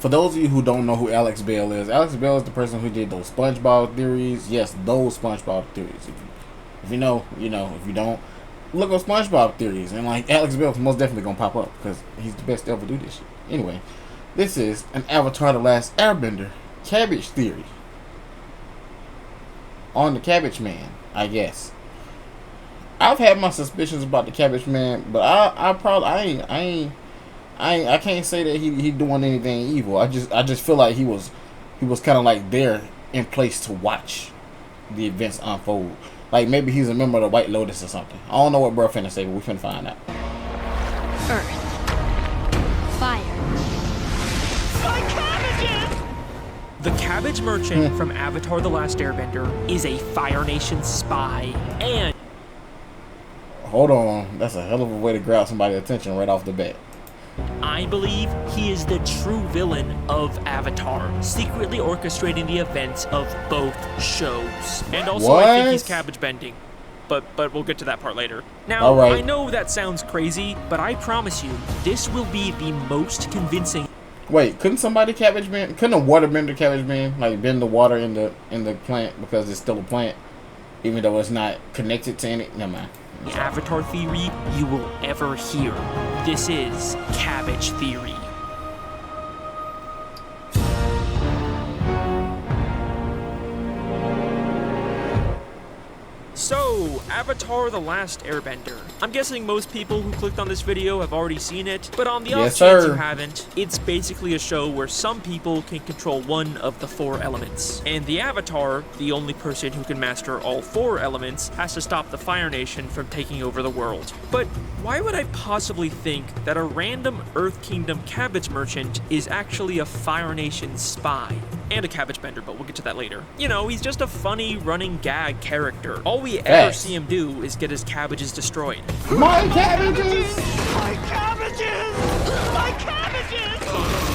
For those of you who don't know who Bale is the person who did those SpongeBob theories. Yes, those SpongeBob theories. If you know, you know. If you don't, look up SpongeBob theories, and like Bale is most definitely gonna pop up because he's the best to ever do this shit. Anyway, this is an Avatar: The Last Airbender cabbage theory on the Cabbage Man, I guess. I've had my suspicions about the Cabbage Man, but I can't say that he doing anything evil. I just feel like he was kind of like there in place to watch the events unfold. Like maybe he's a member of the White Lotus or something. I don't know what bro finna say, but we finna find out. Earth. Fire. My cabbages! The Cabbage Merchant from Avatar: The Last Airbender is a Fire Nation spy and... Hold on, that's a hell of a way to grab somebody's attention right off the bat. I believe he is the true villain of Avatar, secretly orchestrating the events of both shows. And also, I think he's cabbage bending. But we'll get to that part later. Now, I know that sounds crazy, but I promise you, this will be the most convincing. Wait, couldn't a water bender Cabbage Man like bend the water in the plant because it's still a plant, even though it's not connected to any? Never mind. Avatar theory you will ever hear. This is Cabbage Theory. So, Avatar: The Last Airbender. I'm guessing most people who clicked on this video have already seen it, but on the off chance you haven't, it's basically a show where some people can control one of the 4 elements. And the Avatar, the only person who can master all 4 elements, has to stop the Fire Nation from taking over the world. But why would I possibly think that a random Earth Kingdom cabbage merchant is actually a Fire Nation spy? And a cabbage bender, but we'll get to that later. You know, he's just a funny running gag character. All we ever see him do is get his cabbages destroyed. My cabbages! My cabbages! My cabbages!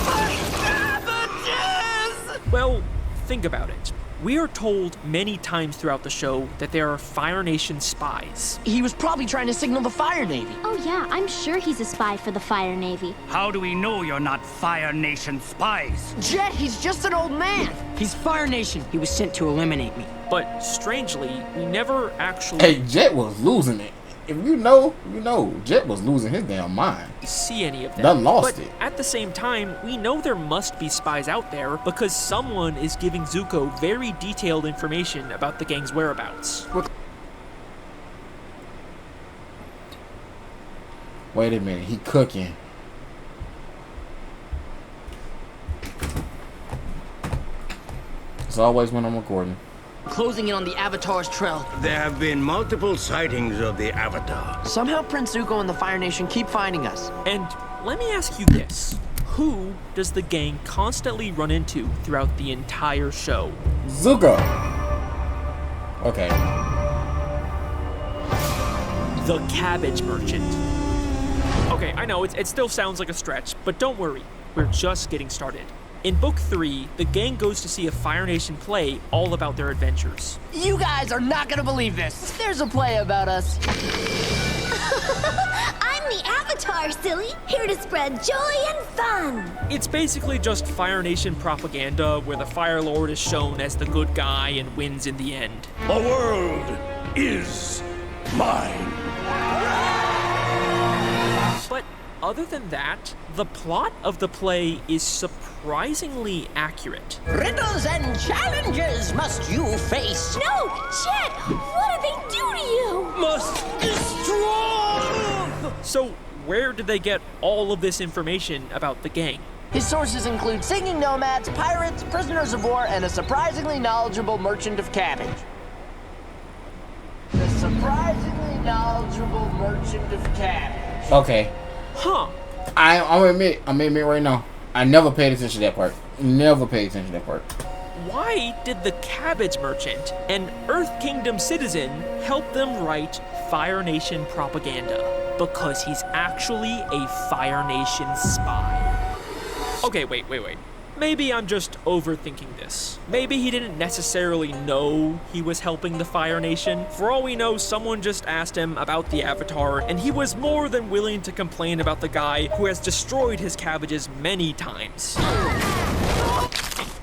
My cabbages! Well, think about it. We are told many times throughout the show that there are Fire Nation spies. He was probably trying to signal the Fire Navy. Oh yeah, I'm sure he's a spy for the Fire Navy. How do we know you're not Fire Nation spies? Jet, he's just an old man. He's Fire Nation. He was sent to eliminate me. But strangely, we never actually... Hey, Jet was losing it. If you know, you know. Jet was losing his damn mind. See any of them. Done lost it. At the same time, we know there must be spies out there because someone is giving Zuko very detailed information about the gang's whereabouts. Wait a minute, he cooking. It's always when I'm recording. Closing in on the Avatar's trail. There have been multiple sightings of the Avatar. Somehow Prince Zuko and the Fire Nation keep finding us. And let me ask you this. Who does the gang constantly run into throughout the entire show? Zuko. Okay. The Cabbage Merchant. Okay, I know, it still sounds like a stretch, but don't worry. We're just getting started. In Book 3, the gang goes to see a Fire Nation play all about their adventures. You guys are not gonna believe this. There's a play about us. I'm the Avatar, silly. Here to spread joy and fun. It's basically just Fire Nation propaganda where the Fire Lord is shown as the good guy and wins in the end. The world is mine. But other than that, the plot of the play is surprisingly accurate. Riddles and challenges must you face. No, Jet, what did they do to you? Must destroy. So where did they get all of this information about the gang? His sources include singing nomads, pirates, prisoners of war, and a surprisingly knowledgeable merchant of cabbage. The surprisingly knowledgeable merchant of cabbage. Okay. Huh. I'm gonna admit right now, I never paid attention to that part. Never paid attention to that part. Why did the Cabbage Merchant, an Earth Kingdom citizen, help them write Fire Nation propaganda? Because he's actually a Fire Nation spy. Okay, wait. Maybe I'm just overthinking this. Maybe he didn't necessarily know he was helping the Fire Nation. For all we know, someone just asked him about the Avatar, and he was more than willing to complain about the guy who has destroyed his cabbages many times.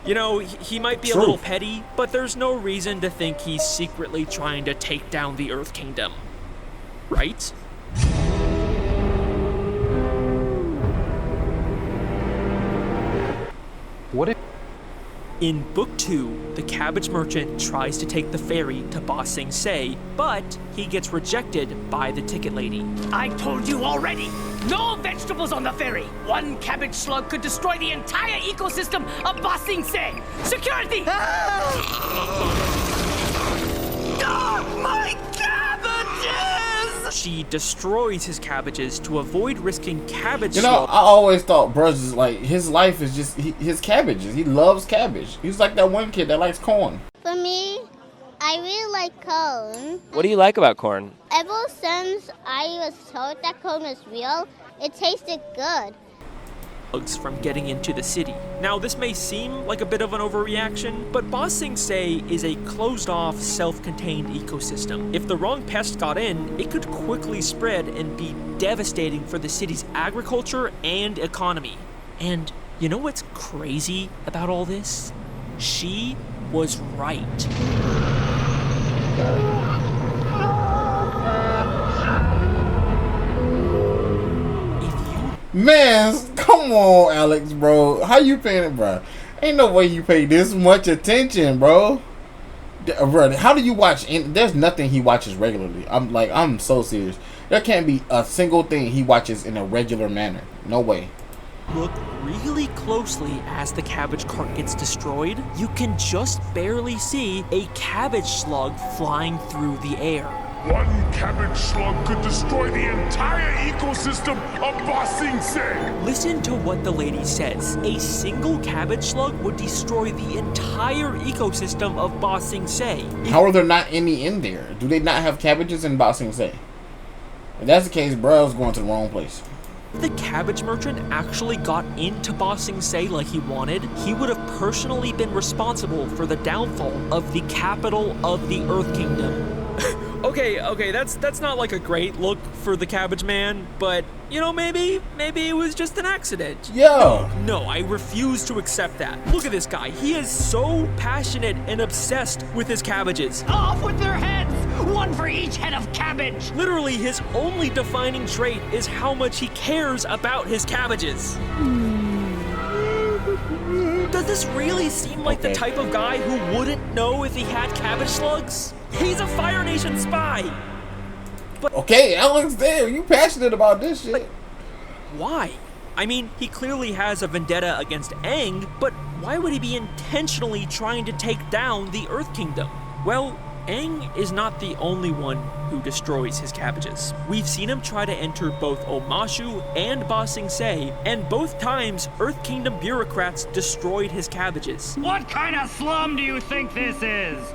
You know, he might be a little petty, but there's no reason to think he's secretly trying to take down the Earth Kingdom. Right? What if... In Book 2, the Cabbage Merchant tries to take the ferry to Ba Sing Se, but he gets rejected by the ticket lady. I told you already! No vegetables on the ferry! One cabbage slug could destroy the entire ecosystem of Ba Sing Se! Security! My cabbages! She destroys his cabbages to avoid risking cabbage. You know, I always thought Bruzz's, like, his life is just his cabbages. He loves cabbage. He's like that one kid that likes corn. For me, I really like corn. What do you like about corn? Ever since I was told that corn was real, it tasted good. From getting into the city. Now, this may seem like a bit of an overreaction, but Ba Sing Se is a closed-off, self-contained ecosystem. If the wrong pest got in, it could quickly spread and be devastating for the city's agriculture and economy. And you know what's crazy about all this? She was right. Man, come on, Alex, bro. How you paying it, bro? Ain't no way you pay this much attention, bro. Bro, how do you watch? There's nothing he watches regularly. I'm so serious. There can't be a single thing he watches in a regular manner. No way. Look really closely as the cabbage cart gets destroyed. You can just barely see a cabbage slug flying through the air. One cabbage slug could destroy the entire ecosystem of Ba Sing Se. Listen to what the lady says. A single cabbage slug would destroy the entire ecosystem of Ba Sing Se. How are there not any in there? Do they not have cabbages in Ba Sing Se? If that's the case, bro's going to the wrong place. If the cabbage merchant actually got into Ba Sing Se like he wanted, he would have personally been responsible for the downfall of the capital of the Earth Kingdom. Okay, that's not like a great look for the Cabbage Man, but, you know, maybe it was just an accident. Yo! No, I refuse to accept that. Look at this guy. He is so passionate and obsessed with his cabbages. Off with their heads! One for each head of cabbage! Literally, his only defining trait is how much he cares about his cabbages. Does this really seem like the type of guy who wouldn't know if he had cabbage slugs? He's a Fire Nation spy! But okay, Alex, damn, you passionate about this shit. Why? I mean, he clearly has a vendetta against Aang, but why would he be intentionally trying to take down the Earth Kingdom? Well, Aang is not the only one who destroys his cabbages. We've seen him try to enter both Omashu and Ba Sing Se, and both times Earth Kingdom bureaucrats destroyed his cabbages. What kind of slum do you think this is?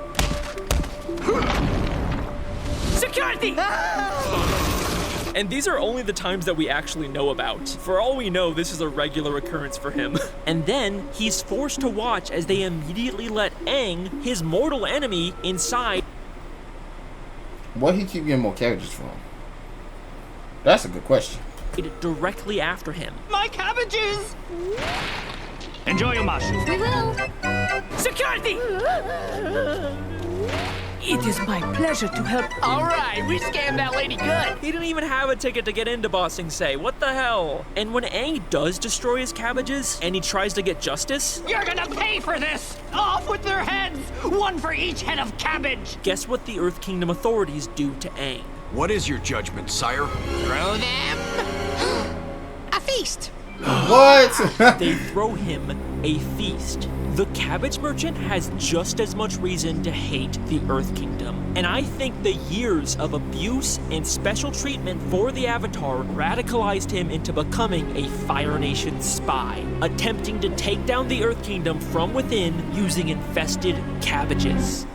Security! And these are only the times that we actually know about. For all we know, this is a regular occurrence for him. And then he's forced to watch as they immediately let Aang, his mortal enemy, inside. Where he keep getting more cabbages from? That's a good question. Directly after him. My cabbages! Enjoy your mushroom. We will. Security! It is my pleasure to help. All right, we scammed that lady good. He didn't even have a ticket to get into Ba Sing Se. What the hell? And when Aang does destroy his cabbages and he tries to get justice, you're gonna pay for this! Off with their heads! One for each head of cabbage! Guess what the Earth Kingdom authorities do to Aang? What is your judgment, sire? Throw them a feast. What? They throw him a feast. The Cabbage Merchant has just as much reason to hate the Earth Kingdom. And I think the years of abuse and special treatment for the Avatar radicalized him into becoming a Fire Nation spy, attempting to take down the Earth Kingdom from within using infested cabbages.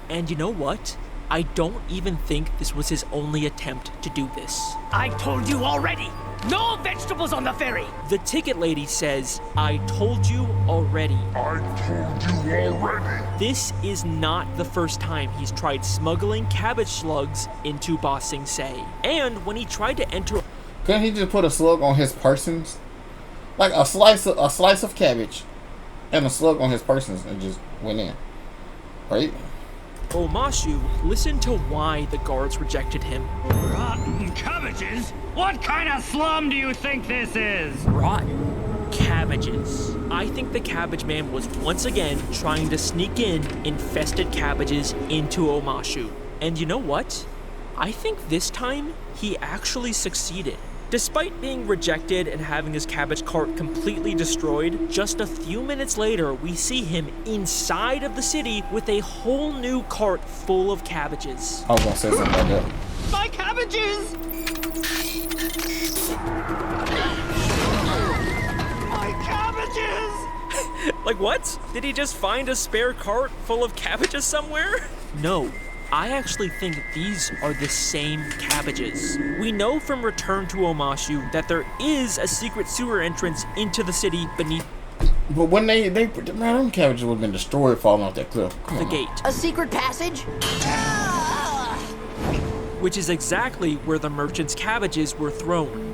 And you know what? I don't even think this was his only attempt to do this. I told you already! No vegetables on the ferry! The ticket lady says, I told you already. I told you already. This is not the first time he's tried smuggling cabbage slugs into Ba Sing Se. And when he tried to enter... Couldn't he just put a slug on his persons? Like a slice of cabbage and a slug on his person and just went in. Right? Omashu listened to why the guards rejected him. Rotten cabbages? What kind of slum do you think this is? Rotten cabbages. I think the Cabbage Man was once again trying to sneak in infested cabbages into Omashu. And you know what? I think this time he actually succeeded. Despite being rejected and having his cabbage cart completely destroyed, just a few minutes later, we see him inside of the city with a whole new cart full of cabbages. I was gonna say something like that. My cabbages! My cabbages! Like what? Did he just find a spare cart full of cabbages somewhere? No. I actually think these are the same cabbages. We know from Return to Omashu that there is a secret sewer entrance into the city beneath. But when man, them cabbages would have been destroyed falling off that cliff. The gate. A secret passage? Which is exactly where the merchant's cabbages were thrown.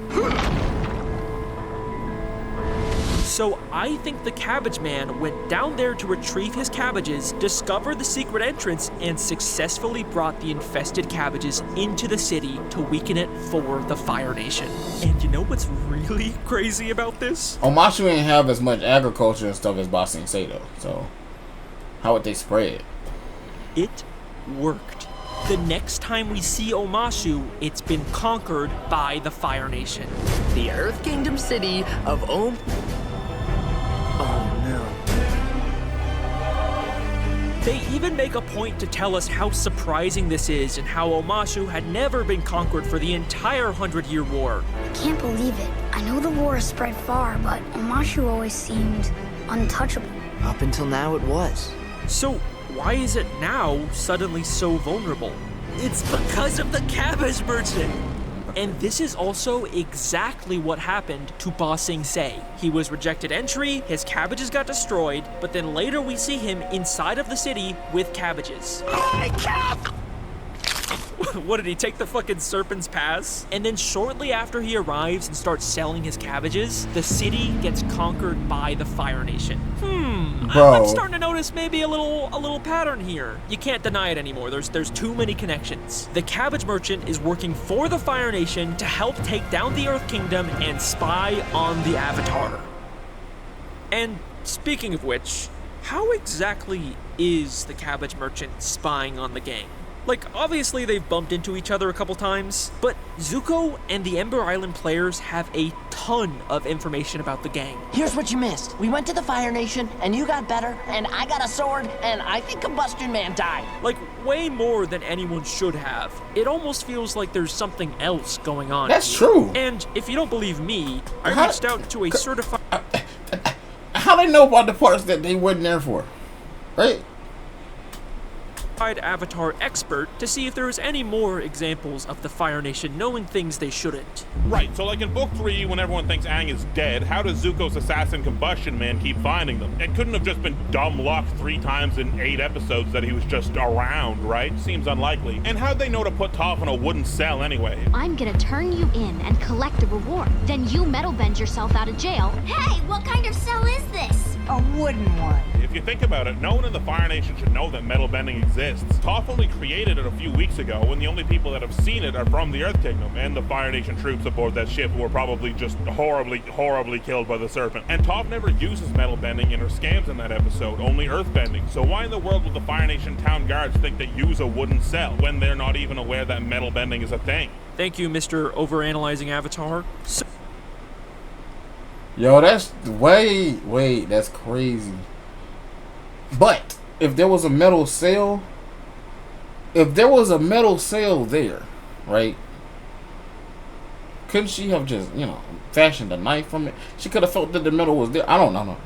So I think the Cabbage Man went down there to retrieve his cabbages, discovered the secret entrance, and successfully brought the infested cabbages into the city to weaken it for the Fire Nation. And you know what's really crazy about this? Omashu ain't have as much agriculture and stuff as Ba Sing Se though, so how would they spread? It worked. The next time we see Omashu, it's been conquered by the Fire Nation. The Earth Kingdom city of Oh no. They even make a point to tell us how surprising this is and how Omashu had never been conquered for the entire 100-Year War. I can't believe it. I know the war has spread far, but Omashu always seemed untouchable. Up until now it was. So why is it now suddenly so vulnerable? It's because of the Cabbage Merchant! And this is also exactly what happened to Ba Sing Se. He was rejected entry, his cabbages got destroyed, but then later we see him inside of the city with cabbages. What, did he take the fucking Serpent's Pass? And then shortly after he arrives and starts selling his cabbages, the city gets conquered by the Fire Nation. I'm starting to notice maybe a little pattern here. You can't deny it anymore. There's too many connections. The Cabbage Merchant is working for the Fire Nation to help take down the Earth Kingdom and spy on the Avatar. And speaking of which, how exactly is the Cabbage Merchant spying on the gang? Like, obviously they've bumped into each other a couple times, but Zuko and the Ember Island players have a ton of information about the gang. Here's what you missed. We went to the Fire Nation, and you got better, and I got a sword, and I think Combustion Man died. Like, way more than anyone should have. It almost feels like there's something else going on. That's here. true. And if you don't believe me, I reached out to a certified... How they know about the parts that they weren't there for? Right? Avatar expert to see if there was any more examples of the Fire Nation knowing things they shouldn't. Right, so like in Book 3, when everyone thinks Aang is dead, how does Zuko's assassin Combustion Man keep finding them? It couldn't have just been dumb luck 3 times in 8 episodes that he was just around, right? Seems unlikely. And how'd they know to put Toph in a wooden cell anyway? I'm gonna turn you in and collect a reward. Then you metal bend yourself out of jail. Hey, what kind of cell is this? A wooden one. If you think about it, no one in the Fire Nation should know that metal bending exists. Toph only created it a few weeks ago, and the only people that have seen it are from the Earth Kingdom and the Fire Nation troops aboard that ship who were probably just horribly killed by the Serpent. And Toph never uses metal bending in her scams in that episode, only earth bending. So why in the world would the Fire Nation town guards think they use a wooden cell when they're not even aware that metal bending is a thing? Thank you, Mr. Overanalyzing Avatar. Yo, that's wait, that's crazy. But if there was a metal cell there, right? Couldn't she have just, fashioned a knife from it? She could have felt that the metal was there. I don't know.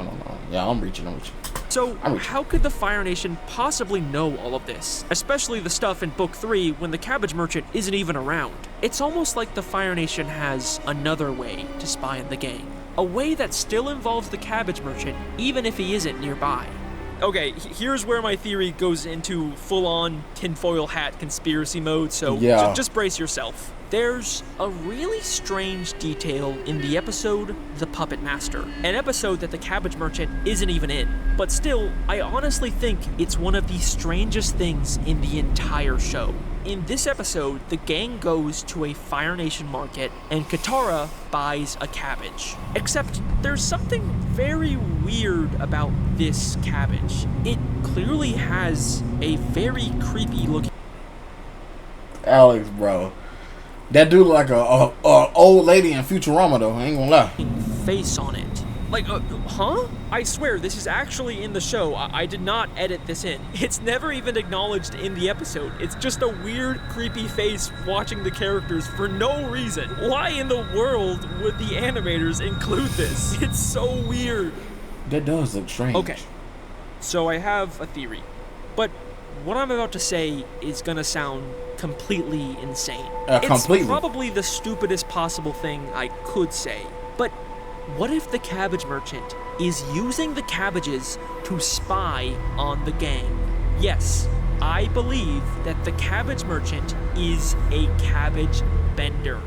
Yeah, I'm reaching. So, how could the Fire Nation possibly know all of this? Especially the stuff in Book 3 when the Cabbage Merchant isn't even around. It's almost like the Fire Nation has another way to spy on the gang. A way that still involves the Cabbage Merchant, even if he isn't nearby. Okay, here's where my theory goes into full-on tinfoil hat conspiracy mode, so just brace yourself. There's a really strange detail in the episode The Puppet Master, an episode that the Cabbage Merchant isn't even in. But still, I honestly think it's one of the strangest things in the entire show. In this episode, the gang goes to a Fire Nation market and Katara buys a cabbage. Except there's something very weird about this cabbage. It clearly has a very creepy looking... Alex, bro. That dude like a old lady in Futurama though, I ain't gonna lie. Face on it. Like, huh? I swear, this is actually in the show. I did not edit this in. It's never even acknowledged in the episode. It's just a weird, creepy face watching the characters for no reason. Why in the world would the animators include this? It's so weird. That does look strange. Okay, so I have a theory. But what I'm about to say is gonna sound completely insane. Completely. It's probably the stupidest possible thing I could say. But what if the Cabbage Merchant is using the cabbages to spy on the gang? Yes, I believe that the Cabbage Merchant is a Cabbage Bender.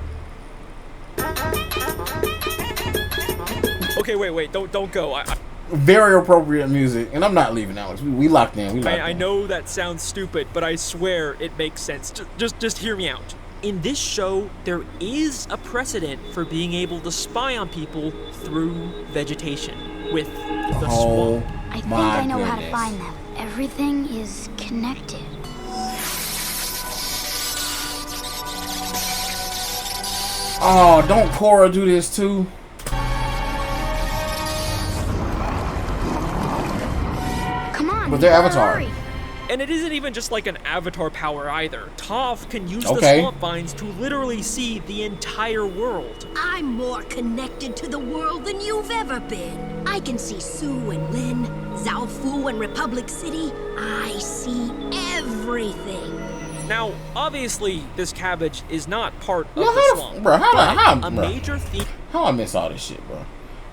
Okay, wait, don't go. Very appropriate music, and I'm not leaving, Alex. We locked in. I know that sounds stupid, but I swear it makes sense. Just hear me out. In this show, there is a precedent for being able to spy on people through vegetation with the swamp. I think I know how to find them. Everything is connected. Oh, don't Korra do this too? Come on, with their avatar. hurry. And it isn't even just like an avatar power either. Toph can use the swamp vines to literally see the entire world. I'm more connected to the world than you've ever been. I can see Sue and Lin, Zhao Fu and Republic City. I see everything. Now, obviously, this cabbage is not part of the swamp. Bro, major theme. How I miss all this shit, bro?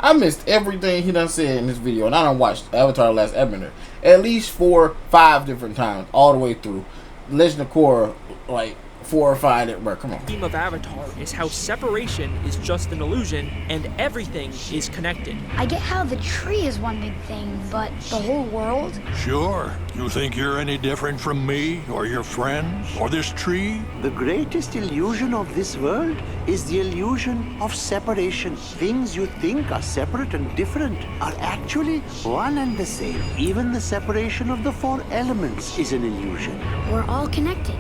I missed everything he done said in this video, and I done watched Avatar: The Last Airbender at least 4-5 different times, all the way through. Legend of Korra, like 4 or 5. Bro, come on. The theme of Avatar is how separation is just an illusion, and everything is connected. I get how the tree is one big thing, but the whole world? Sure. You think you're any different from me, or your friends, or this tree? The greatest illusion of this world is the illusion of separation. Things you think are separate and different are actually one and the same. Even the separation of the 4 elements is an illusion. We're all connected.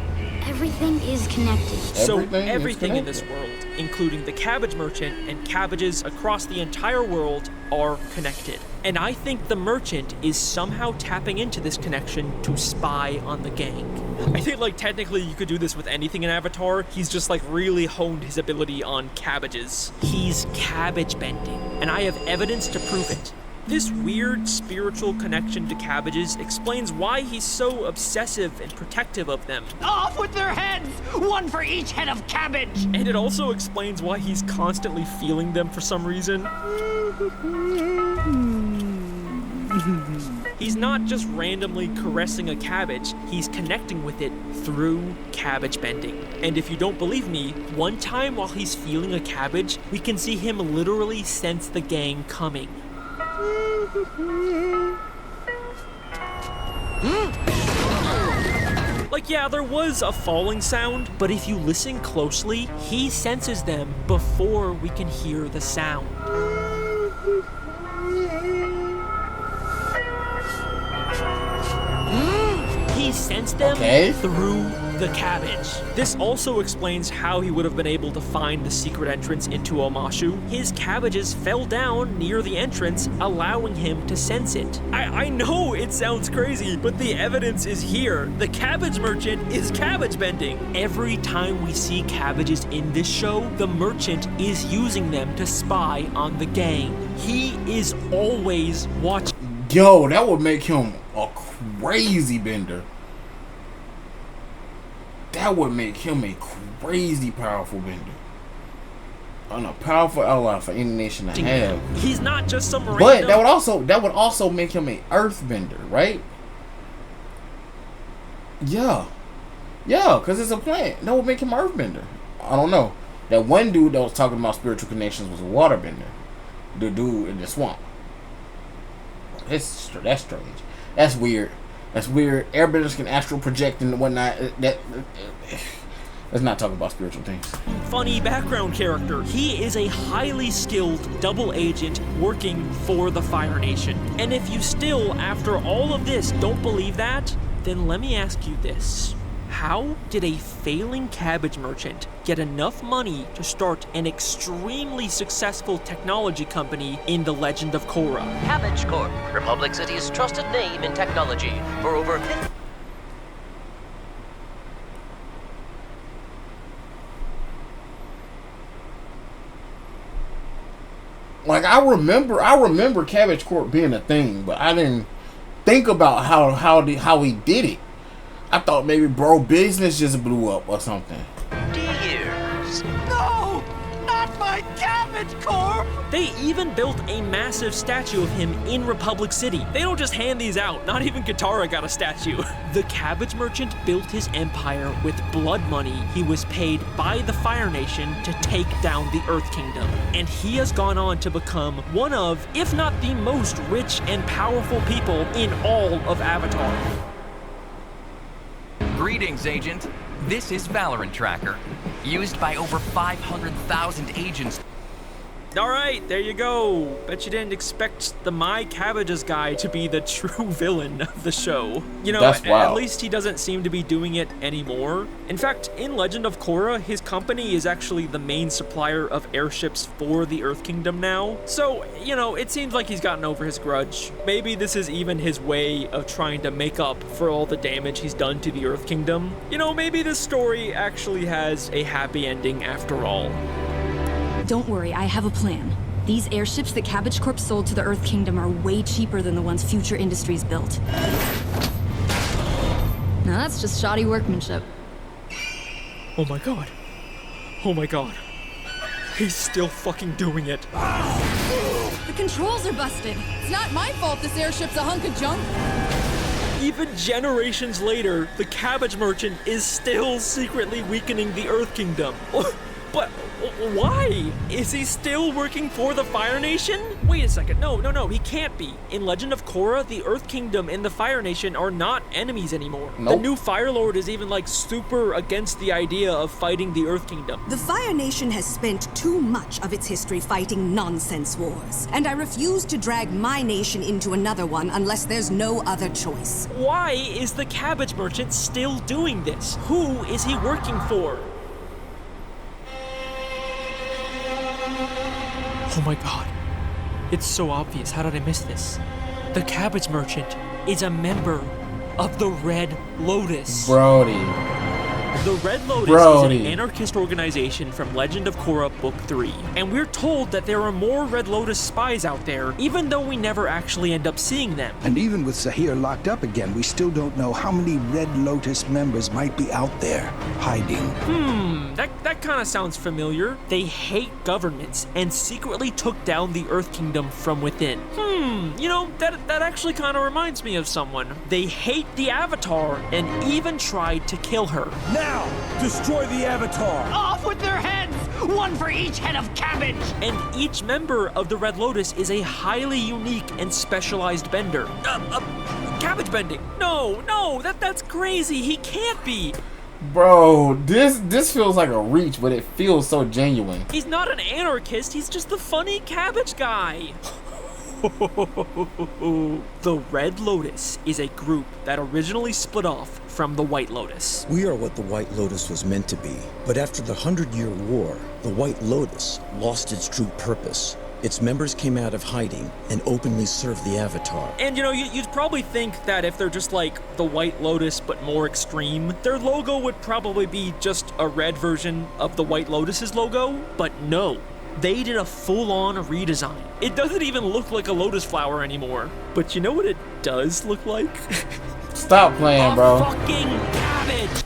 Everything is connected. So everything in this world, including the Cabbage Merchant and cabbages across the entire world, are connected. And I think the merchant is somehow tapping into this connection to spy on the gang. I think, like, technically you could do this with anything in Avatar. He's just, like, really honed his ability on cabbages. He's cabbage bending, and I have evidence to prove it. This weird spiritual connection to cabbages explains why he's so obsessive and protective of them. Off with their heads! One for each head of cabbage! And it also explains why he's constantly feeling them for some reason. He's not just randomly caressing a cabbage, he's connecting with it through cabbage bending. And if you don't believe me, one time while he's feeling a cabbage, we can see him literally sense the gang coming. Like, yeah, there was a falling sound, but if you listen closely, he senses them before we can hear the sound. He sensed them through the cabbage. This also explains how he would have been able to find the secret entrance into Omashu. His cabbages fell down near the entrance, allowing him to sense it. I know it sounds crazy, but the evidence is here. The Cabbage Merchant is cabbage bending. Every time we see cabbages in this show, the merchant is using them to spy on the gang. He is always watching. Yo, that would make him a crazy bender. That would make him a crazy powerful bender. And a powerful ally for any nation to have. He's not just some random... But that would also make him an earthbender, right? Yeah. Yeah, because it's a plant. That would make him an earthbender. I don't know. That one dude that was talking about spiritual connections was a waterbender. The dude in the swamp. That's strange. That's weird. That's weird. Airbenders can astral project and whatnot. Let's not talk about spiritual things. Funny background character. He is a highly skilled double agent working for the Fire Nation. And if you still, after all of this, don't believe that, then let me ask you this. How did a failing cabbage merchant get enough money to start an extremely successful technology company in the Legend of Korra? Cabbage Corp, Republic City's trusted name in technology for over 50... Like, I remember Cabbage Corp being a thing, but I didn't think about how he did it. I thought maybe bro business just blew up or something. Years. No! Not my Cabbage Corp! They even built a massive statue of him in Republic City. They don't just hand these out. Not even Katara got a statue. The cabbage merchant built his empire with blood money he was paid by the Fire Nation to take down the Earth Kingdom. And he has gone on to become one of, if not the most rich and powerful people in all of Avatar. Greetings, Agent. This is Valorant Tracker, used by over 500,000 agents. Alright, there you go. Bet you didn't expect the My Cabbages guy to be the true villain of the show. You know, at least he doesn't seem to be doing it anymore. In fact, in Legend of Korra, his company is actually the main supplier of airships for the Earth Kingdom now. So, you know, it seems like he's gotten over his grudge. Maybe this is even his way of trying to make up for all the damage he's done to the Earth Kingdom. You know, maybe this story actually has a happy ending after all. Don't worry, I have a plan. These airships that Cabbage Corp sold to the Earth Kingdom are way cheaper than the ones Future Industries built. Now that's just shoddy workmanship. Oh my god. Oh my god. He's still fucking doing it. The controls are busted. It's not my fault this airship's a hunk of junk. Even generations later, the cabbage merchant is still secretly weakening the Earth Kingdom. But why? Is he still working for the Fire Nation? Wait a second, no, he can't be. In Legend of Korra, the Earth Kingdom and the Fire Nation are not enemies anymore. Nope. The new Fire Lord is even like super against the idea of fighting the Earth Kingdom. The Fire Nation has spent too much of its history fighting nonsense wars, and I refuse to drag my nation into another one unless there's no other choice. Why is the cabbage merchant still doing this? Who is he working for? Oh my god. It's so obvious. How did I miss this? The cabbage merchant is a member of the Red Lotus. Brody. The Red Lotus is an anarchist organization from Legend of Korra Book 3. And we're told that there are more Red Lotus spies out there, even though we never actually end up seeing them. And even with Zahir locked up again, we still don't know how many Red Lotus members might be out there, hiding. That kind of sounds familiar. They hate governments and secretly took down the Earth Kingdom from within. You know, that actually kind of reminds me of someone. They hate the Avatar and even tried to kill her. Now, destroy the Avatar! Off with their heads! One for each head of cabbage! And each member of the Red Lotus is a highly unique and specialized bender. Cabbage bending. No, that's crazy. He can't be. Bro, this feels like a reach, but it feels so genuine. He's not an anarchist, he's just the funny cabbage guy. The Red Lotus is a group that originally split off from the White Lotus. We are what the White Lotus was meant to be, but after the 100-Year War, the White Lotus lost its true purpose. Its members came out of hiding and openly served the Avatar. And you know, you'd probably think that if they're just like the White Lotus but more extreme, their logo would probably be just a red version of the White Lotus's logo, but no. They did a full-on redesign. It doesn't even look like a lotus flower anymore. But you know what it does look like? Stop playing, bro. A fucking cabbage!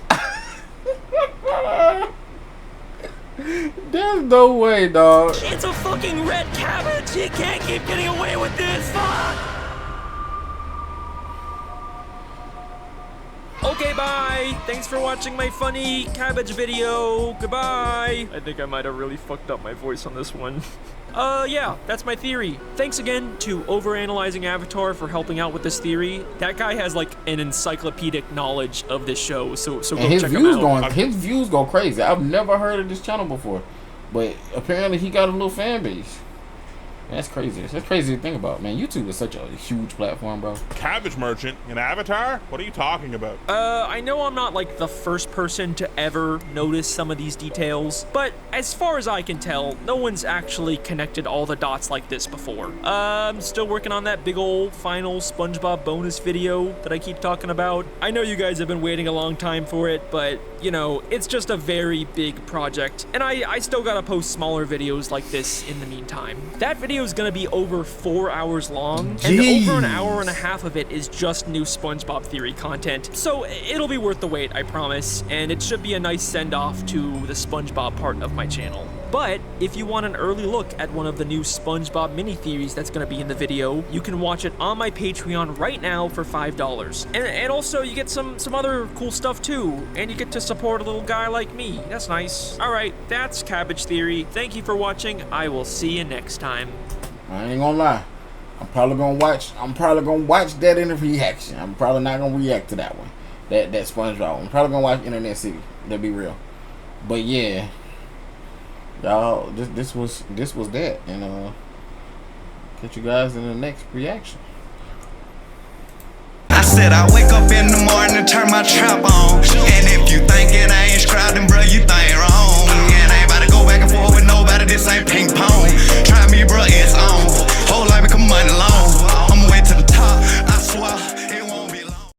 There's no way, dog. It's a fucking red cabbage! You can't keep getting away with this! Fuck! Okay, bye. Thanks for watching my funny cabbage video. Goodbye. I think I might have really fucked up my voice on this one. Yeah, that's my theory. Thanks again to Overanalyzing Avatar for helping out with this theory. That guy has like an encyclopedic knowledge of this show, so go check him out. His views go crazy. I've never heard of this channel before, but apparently he got a little fan base. That's crazy. That's crazy to think about, man. YouTube is such a huge platform, bro. Cabbage Merchant in Avatar? What are you talking about? I know I'm not like the first person to ever notice some of these details, but as far as I can tell, no one's actually connected all the dots like this before. I'm still working on that big old final SpongeBob bonus video that I keep talking about. I know you guys have been waiting a long time for it, but you know, it's just a very big project, and I still gotta post smaller videos like this in the meantime. That video is gonna be over 4 hours long, and over an hour and a half of it is just new SpongeBob theory content. So it'll be worth the wait, I promise, and it should be a nice send-off to the SpongeBob part of my channel. But if you want an early look at one of the new SpongeBob mini-theories that's gonna be in the video, you can watch it on my Patreon right now for $5. And also you get some other cool stuff too, and you get to support a little guy like me. That's nice. Alright, that's Cabbage Theory. Thank you for watching. I will see you next time. I ain't gonna lie. I'm probably gonna watch that in the reaction. I'm probably not gonna react to that one. That SpongeBob. I'm probably gonna watch Internet City. That'd be real. But yeah. Y'all, this was that, and catch you guys in the next reaction. I said I wake up in the morning and turn my trap on, and